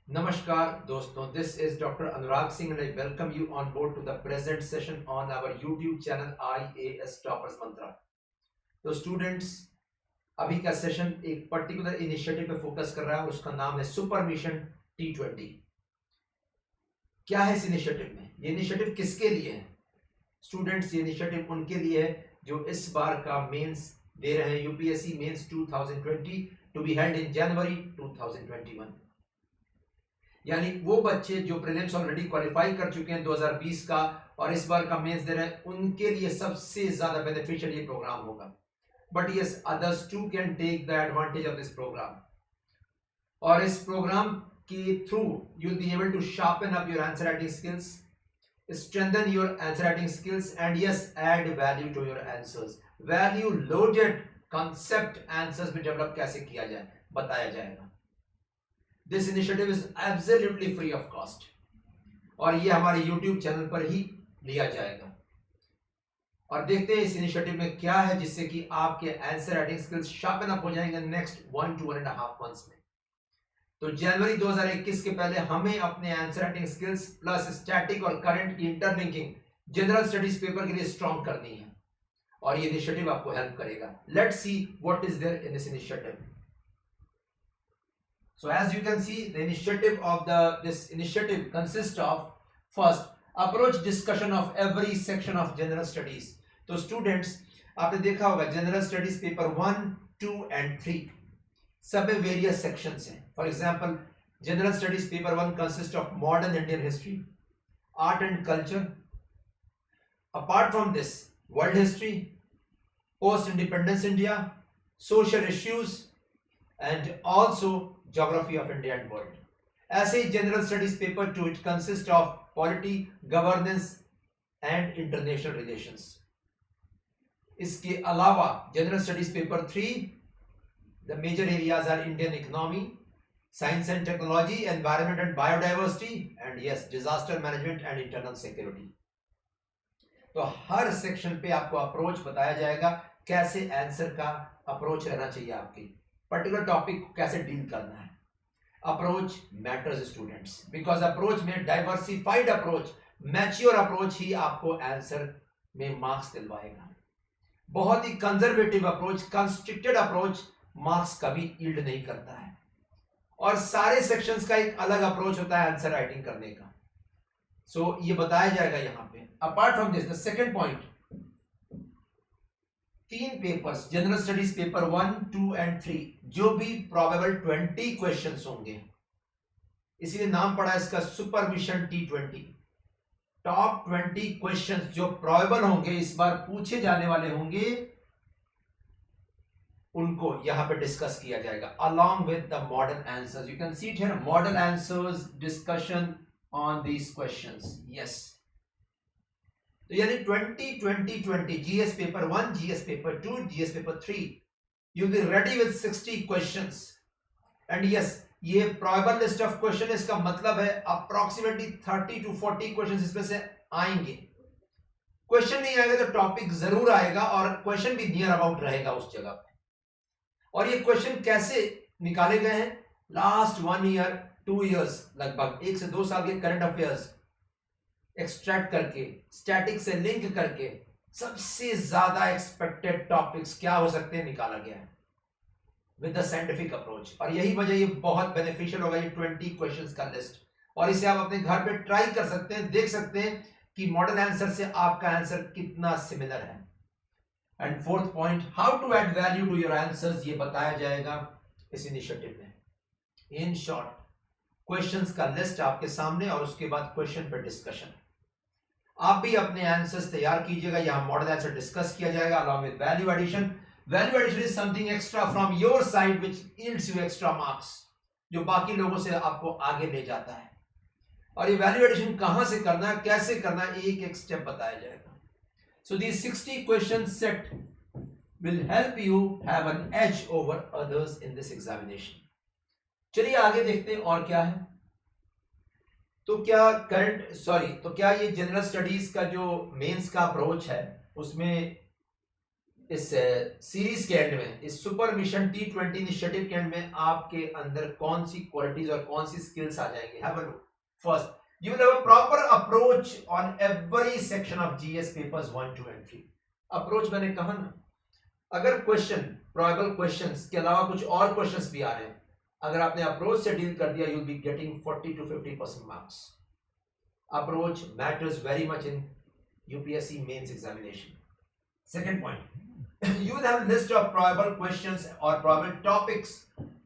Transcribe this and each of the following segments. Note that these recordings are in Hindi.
Namaskar दोस्तों, this is Dr. Anurag Singh and I welcome you on board to the present session on our YouTube channel IAS Toppers Mantra। तो स्टूडेंट्स, अभी का सेशन एक पर्टिकुलर इनिशिएटिव पे फोकस कर रहा है और उसका नाम है सुपर मिशन T20। क्या है इस इनिशिएटिव में? ये इनिशिएटिव किसके लिए है स्टूडेंट्स? ये इनिशिएटिव उनके लिए है जो इस बार का मेंस दे रहे हैं, UPSC mains 2020 to be held in January 2021। यानी वो बच्चे जो प्रीलिम्स ऑलरेडी क्वालिफाई कर चुके हैं 2020 का और इस बार का मेंस दे रहे हैं, उनके लिए सबसे ज्यादा बेनिफिशियल ये प्रोग्राम होगा। But yes, others too can take the advantage of this program, और इस प्रोग्राम के through you will be able to sharpen up your answer writing skills, strengthen your answer writing skills, and yes, add value to your answers। value loaded concept answers भी डेवलप कैसे किया जाए बताया जाएगा। This initiative is absolutely free of cost और ये हमारे यूट्यूब चैनल पर ही लिया जाएगा। और देखते हैं इस इनिशिएटिव में क्या है जिससे कि आपके answer writing skills sharpen up हो जाएंगे नेक्स्ट 1 to 1.5 मंथ्स में। तो जनवरी 2021 के पहले हमें अपने answer writing skills plus static और करंट की इंटरलिंकिंग जनरल स्टडीज पेपर के लिए स्ट्रॉन्ग करनी है और ये इनिशिएटिव आपको हेल्प करेगा। Let's see what is there in this initiative. So as you can see, the initiative of this initiative consists of first approach discussion of every section of general studies। तो students, आपने देखा होगा जनरल स्टडीज पेपर 1, 2 and 3 सब में वेरियस सेक्शंस हैं। For example general studies paper 1 consist of modern Indian history, art and culture. Apart from this world history, post independence India, social issues and also geography of India and world. ऐसे ही general studies paper 2 it consist of polity, governance and international relations. इसके अलावा general studies paper 3 the major areas are Indian economy, science and technology, environment and biodiversity, and yes, disaster management and internal security। तो हर सेक्शन पे आपको अप्रोच बताया जाएगा, कैसे आंसर का अप्रोच रहना चाहिए, आपकी पर्टिकुलर टॉपिक को कैसे डील करना है। Approach matters students, because approach में डाइवर्सिफाइड अप्रोच, मैच्योर अप्रोच ही आपको आंसर में मार्क्स दिलवाएगा। बहुत ही conservative approach, constricted approach marks कभी यील्ड नहीं करता है। और सारे सेक्शंस का एक अलग अप्रोच होता है आंसर राइटिंग करने का। सो ये बताया जाएगा यहां पे। Apart from this, the second point, 3 papers general studies paper 1, 2 and 3 जो भी प्रोबेबल 20 क्वेश्चंस होंगे, इसीलिए नाम पड़ा इसका super mission T20। Top 20 questions जो प्रोबेबल होंगे, इस बार पूछे जाने वाले होंगे, उनको यहां पे डिस्कस किया जाएगा along with the model answers। you can see it here, model answers discussion on these questions। yes, तो यानी 20 GS paper 1, GS paper 2, GS paper 3 you'll be ready with 60 questions। and yes, ये प्रोबेबल लिस्ट ऑफ क्वेश्चन, इसका मतलब है अप्रोक्सीमेटली 30 to 40 क्वेश्चन इसमें से आएंगे। क्वेश्चन नहीं आएगा तो टॉपिक जरूर आएगा और क्वेश्चन भी नियर अबाउट रहेगा उस जगह पे। और ये क्वेश्चन कैसे निकाले गए हैं? लास्ट 1 ईयर 2 इयर्स, लगभग 1 से 2 साल के करंट अफेयर्स एक्सट्रैक्ट करके, स्टैटिक से लिंक करके सबसे ज्यादा एक्सपेक्टेड टॉपिक्स क्या हो सकते हैं निकाला गया है विद द साइंटिफिक अप्रोच। और यही वजह ये बहुत बेनिफिशियल होगा, ये 20 क्वेश्चंस का लिस्ट। और इसे आप अपने घर पे ट्राई कर सकते हैं, देख सकते हैं कि मॉडल आंसर से आपका आंसर कितना सिमिलर है। And fourth point, how to add value to your answers, ये बताया जाएगा इस इनिशिएटिव में। इन शॉर्ट, क्वेश्चंस का लिस्ट आपके सामने और उसके बाद क्वेश्चन पर डिस्कशन। आप भी अपने आंसर्स तैयार कीजिएगा, यहां मॉडल आंसर डिस्कस किया जाएगा along with value addition. Value addition is something extra from your side which yields you extra marks, जो बाकी लोगों से आपको आगे ले जाता है। और ये वैल्यू एडिशन कहां से करना है, कैसे करना है, एक एक स्टेप बताया जाएगा। So these 60 question set will help you have an edge over others in this examination। चलिए आगे देखते हैं और क्या है। तो क्या ये जनरल स्टडीज का जो मेंस का अप्रोच है, उसमें इस सीरीज के एंड में, इस सुपर मिशन T20 इनिशिएटिव के एंड में आपके अंदर कौन सी क्वालिटीज और कौन सी स्किल्स आ जाएंगे. Have a look. First, you will have a proper approach on every section of GS papers 1, 2 and 3. Approach मैंने कहा ना, अगर क्वेश्चन प्रोबेबल क्वेश्चंस के अलावा कुछ और क्वेश्चंस भी आ रहे हैं, अगर आपने अप्रोच से डील कर दिया, you will be getting 40 to 50% marks. Approach matters very much in UPSC Mains examination. Second point, you will have list of probable questions or probable topics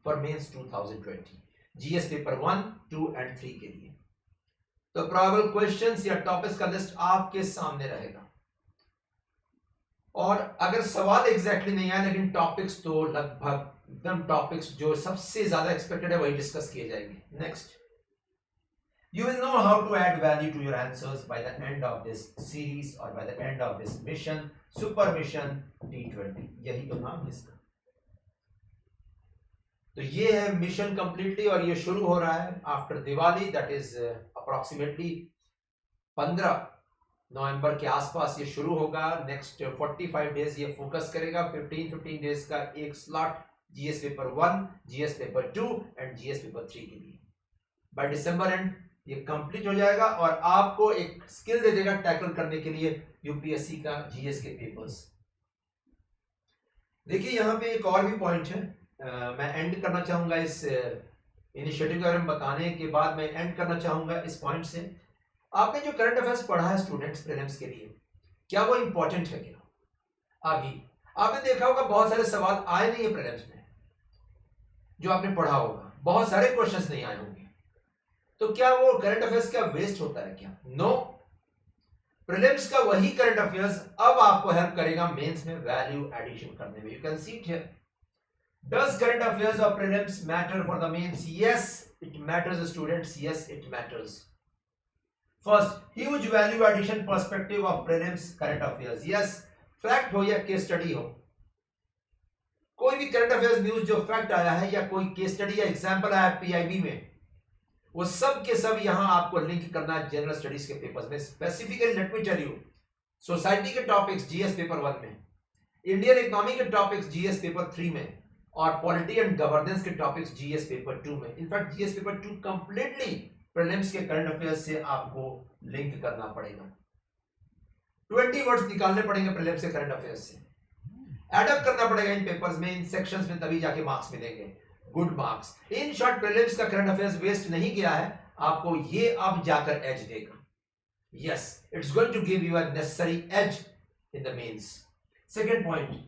for mains 2020 GS paper 1, 2 and 3 के लिए. तो प्रोबेबल क्वेश्चंस या टॉपिक्स का लिस्ट आपके सामने रहेगा. और अगर सवाल एग्जैक्टली नहीं आया, लेकिन टॉपिक्स तो लगभग एकदम टॉपिक्स जो सबसे ज्यादा एक्सपेक्टेड है वही डिस्कस किए जाएंगे. Next, you will know how to add value to your answers by the end of this series or by the end of this mission, super mission T20. यही तो नाम है इसका. तो ये है मिशन कंप्लीटली, और ये शुरू हो रहा है after Diwali, that is approximately 15 नवंबर के आसपास ये शुरू होगा. नेक्स्ट 45 डेज ये फोकस करेगा. 15 डेज का एक slot GS paper 1, GS paper 2 and GS paper 3 के लिए. बाय दिसंबर एंड ये कंप्लीट हो जाएगा और आपको एक स्किल दे देगा टैकल करने के लिए यूपीएससी का जीएस के पेपर्स. देखिए यहाँ पे एक और भी पॉइंट है. मैं एंड करना चाहूंगा इस इनिशिएटिव के बारे में बताने के बाद. मैं एंड करना चाहूंगा इस पॉइंट से. आपने जो करंट अफेयर्स पढ़ा है स्टूडेंट्स प्रीलिम्स के लिए, क्या वो इंपॉर्टेंट है क्या? अभी आपने देखा होगा बहुत सारे सवाल आए नहीं है प्रीलिम्स में, जो आपने पढ़ा होगा. बहुत सारे क्वेश्चंस नहीं आए होंगे. तो क्या वो करंट अफेयर्स का वेस्ट होता है क्या? नो. प्रीलिम्स का वही करंट अफेयर्स अब आपको हेल्प करेगा मेंस में वैल्यू एडिशन करने में. You can see it here. Does current affairs or prelims matter for the mains? Yes, it matters, students. Yes, it matters. First, huge value addition perspective of prelims current affairs. Yes, fact हो या case study हो, कोई भी करंट अफेयर्स न्यूज जो फैक्ट आया है या कोई केस स्टडी या एग्जांपल आया पीआईबी में, वो सब के सब यहां आपको लिंक करना है जनरल स्टडीज के पेपर्स में. Specifically let me tell you, society के टॉपिक्स जीएस पेपर 1 में, इंडियन इकोनॉमी के टॉपिक्स जीएस पेपर 3 में, और पॉलिटी एंड गवर्नेंस के टॉपिक्स जीएस पेपर 2 में. In fact GS paper 2 completely prelims के करंट अफेयर्स से आपको लिंक करना पड़ेगा. 20 वर्ड्स निकालने पड़ेंगे प्रीलिम्स के करंट अफेयर्स से, एडअप करना पड़ेगा इन पेपर्स में, इन सेक्शंस में, तभी जाके मार्क्स मिलेंगे, good marks. In short, prelims का करंट अफेयर्स वेस्ट नहीं गया है, आपको ये अब जाकर एज देगा. Yes, it's going to give you a necessary edge in the Mains. Second point,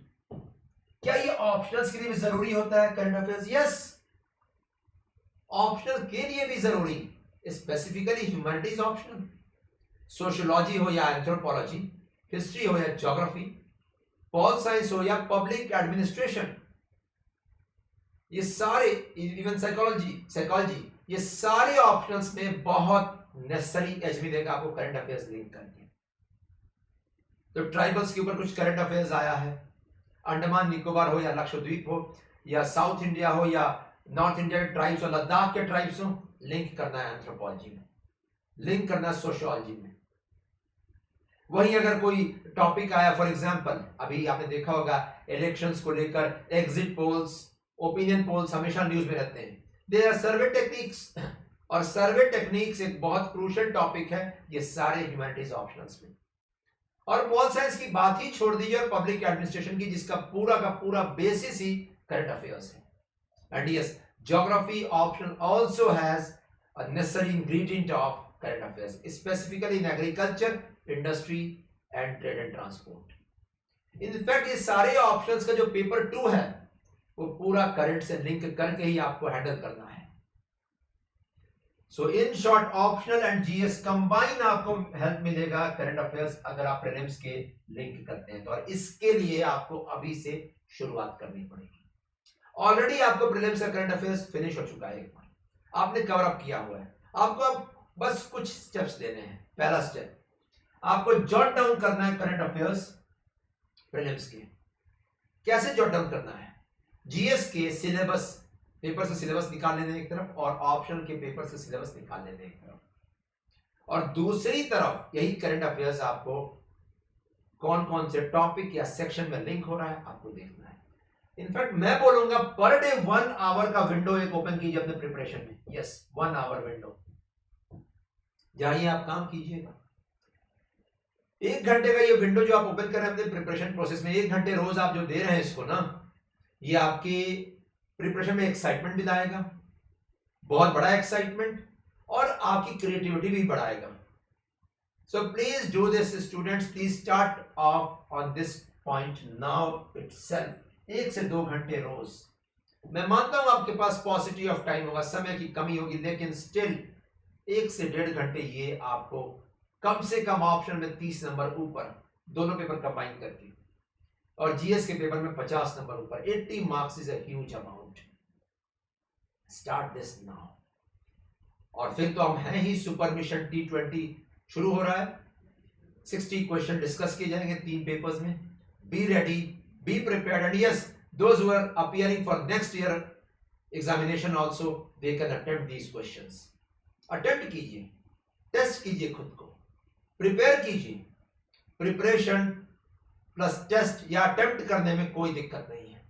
क्या ये ऑप्शनल्स के लिए भी जरूरी होता है करंट अफेयर्स? यस, ऑप्शनल के लिए भी जरूरी, स्पेसिफिकली ह्यूमैनिटीज ऑप्शनल, सोशियोलॉजी हो या एंथ्रोपोलॉजी, हिस्ट्री हो या ज्योग्राफी, पॉल साइंस हो या पब्लिक एडमिनिस्ट्रेशन, ये सारे, इवन साइकोलॉजी, ये सारे ऑप्शनल्स में बहुत नेसेसरी एज मिलेगा आपको करंट अफेयर्स लिंक करके. तो ट्राइबल्स के ऊपर कुछ करंट अफेयर्स आया है, अंडमान निकोबार हो या लक्षद्वीप हो या साउथ इंडिया हो या नॉर्थ इंडिया के ट्राइब्स हो, लद्दाख के ट्राइब्स हो, लिंक करना है एंथ्रोपोलॉजी में, लिंक करना है सोशियोलॉजी में. वहीं अगर कोई टॉपिक आया, फॉर एग्जांपल अभी आपने देखा होगा इलेक्शंस को लेकर एग्जिट पोल्स, ओपिनियन पोल्स हमेशा न्यूज में रहते हैं. देयर आर सर्वे टेक्निक्स, और सर्वे टेक्निक्स एक बहुत क्रूशियल टॉपिक है. ये सारे ह्यूमैनिटीज ऑप्शनल्स में. और पॉल साइंस की बात ही छोड़ दीजिए, और पब्लिक एडमिनिस्ट्रेशन की, जिसका पूरा का पूरा बेसिस ही करंट अफेयर्स है. And yes, geography optional also has a necessary ingredient of current affairs, specifically in agriculture, industry and trade and transport. In fact ये सारे ऑप्शंस का जो पेपर 2 है वो पूरा करंट से लिंक करके ही आपको हैंडल करना है. So in short, optional and GS combine आपको हेल्प मिलेगा करंट अफेयर्स अगर आप प्रीलिम्स के लिंक करते हैं तो. और इसके लिए आपको अभी से शुरुआत करनी पड़ेगी. ऑलरेडी आपको प्रीलिम्स का करंट अफेयर्स फिनिश हो चुका है, एक बार आपने कवर अप किया हुआ है. आपको अब बस कुछ स्टेप्स लेने हैं. पहला स्टेप, आपको जॉट डाउन करना है करंट अफेयर्स प्रीलिम्स के. कैसे जॉट डाउन करना है? जीएस के सिलेबस पेपर से सिलेबस निकाल लेने एक तरफ, और ऑप्शनल के पेपर से सिलेबस निकाल लेने एक तरफ, और दूसरी तरफ यही करंट अफेयर्स आपको कौन कौन से टॉपिक या सेक्शन में लिंक हो रहा है आपको देखना है. इनफैक्ट मैं बोलूंगा पर डे 1 आवर का विंडो एक ओपन कीजिए अपने प्रिपरेशन में. यस, 1 आवर विंडो, जाइए आप काम कीजिएगा. 1 घंटे का ये विंडो जो आप ओपन कर रहे हैं अपने प्रिपरेशन प्रोसेस में, 1 घंटे रोज आप जो दे रहे हैं इसको ना, ये आपकी प्रिपरेशन में एक्साइटमेंट भी लाएगा, बहुत बड़ा एक्साइटमेंट, और आपकी क्रिएटिविटी भी बढ़ाएगा. So please do this students, please start of on this point now itself. 1 से 2 घंटे रोज. मैं मानता हूं आपके पास पॉसिटिव ऑफ टाइम होगा, समय की कमी होगी, लेकिन स्टिल 1 से 1.5 घंटे ये आपको कम से कम ऑप्शन में 30 नंबर ऊपर, दोनों पेपर कंबाइन करके, और जीएस के पेपर में 50 नंबर ऊपर. 80 marks is a huge amount. Start this now. और फिर तो हम हैं ही, सुपर मिशन T20 शुरू हो रहा है. 60 क्वेश्चन डिस्कस किए जाएंगे 3 पेपर्स में. Be ready, be prepared, and yes, those who are appearing for next year examination also, they can attempt these questions. Attempt कीजिए, टेस्ट कीजिए, खुद को प्रिपेयर कीजिए. प्रिपरेशन प्लस टेस्ट या अटेम्प्ट करने में कोई दिक्कत नहीं है.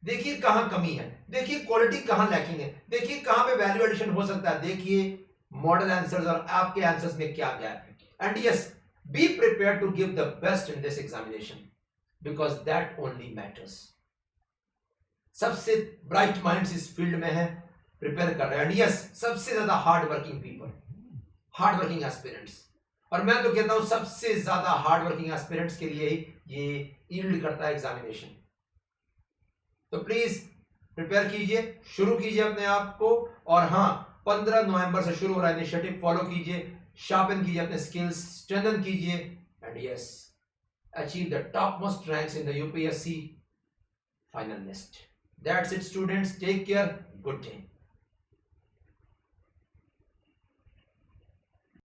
देखिए कहां कमी है, देखिए क्वालिटी कहां लैकिंग है, देखिए कहां पे वैल्यू एडिशन हो सकता है, देखिए मॉडल आंसर्स और आपके आंसर्स में क्या गैप है. And yes, be prepare to give the best in this examination, because that only matters. सबसे ब्राइट माइंड्स इस फील्ड में है, प्रिपेयर कर रहे हैं. एंड यस, सबसे ज्यादा hard working people, hard working aspirants, और मैं तो कहता हूं सबसे ज्यादा हार्ड वर्किंग एस्पिरेंट्स के लिए ही ये यील्ड करता है एग्जामिनेशन. तो प्लीज प्रिपेयर कीजिए, शुरू कीजिए अपने आप को. और हां, 15 नवंबर से शुरू हो रहा है इनिशिएटिव, फॉलो कीजिए, शार्पन कीजिए अपने स्किल्स, स्ट्रेंथन कीजिए, and yes, achieve the top most ranks in the UPSC final list. That's it students, take care, good day.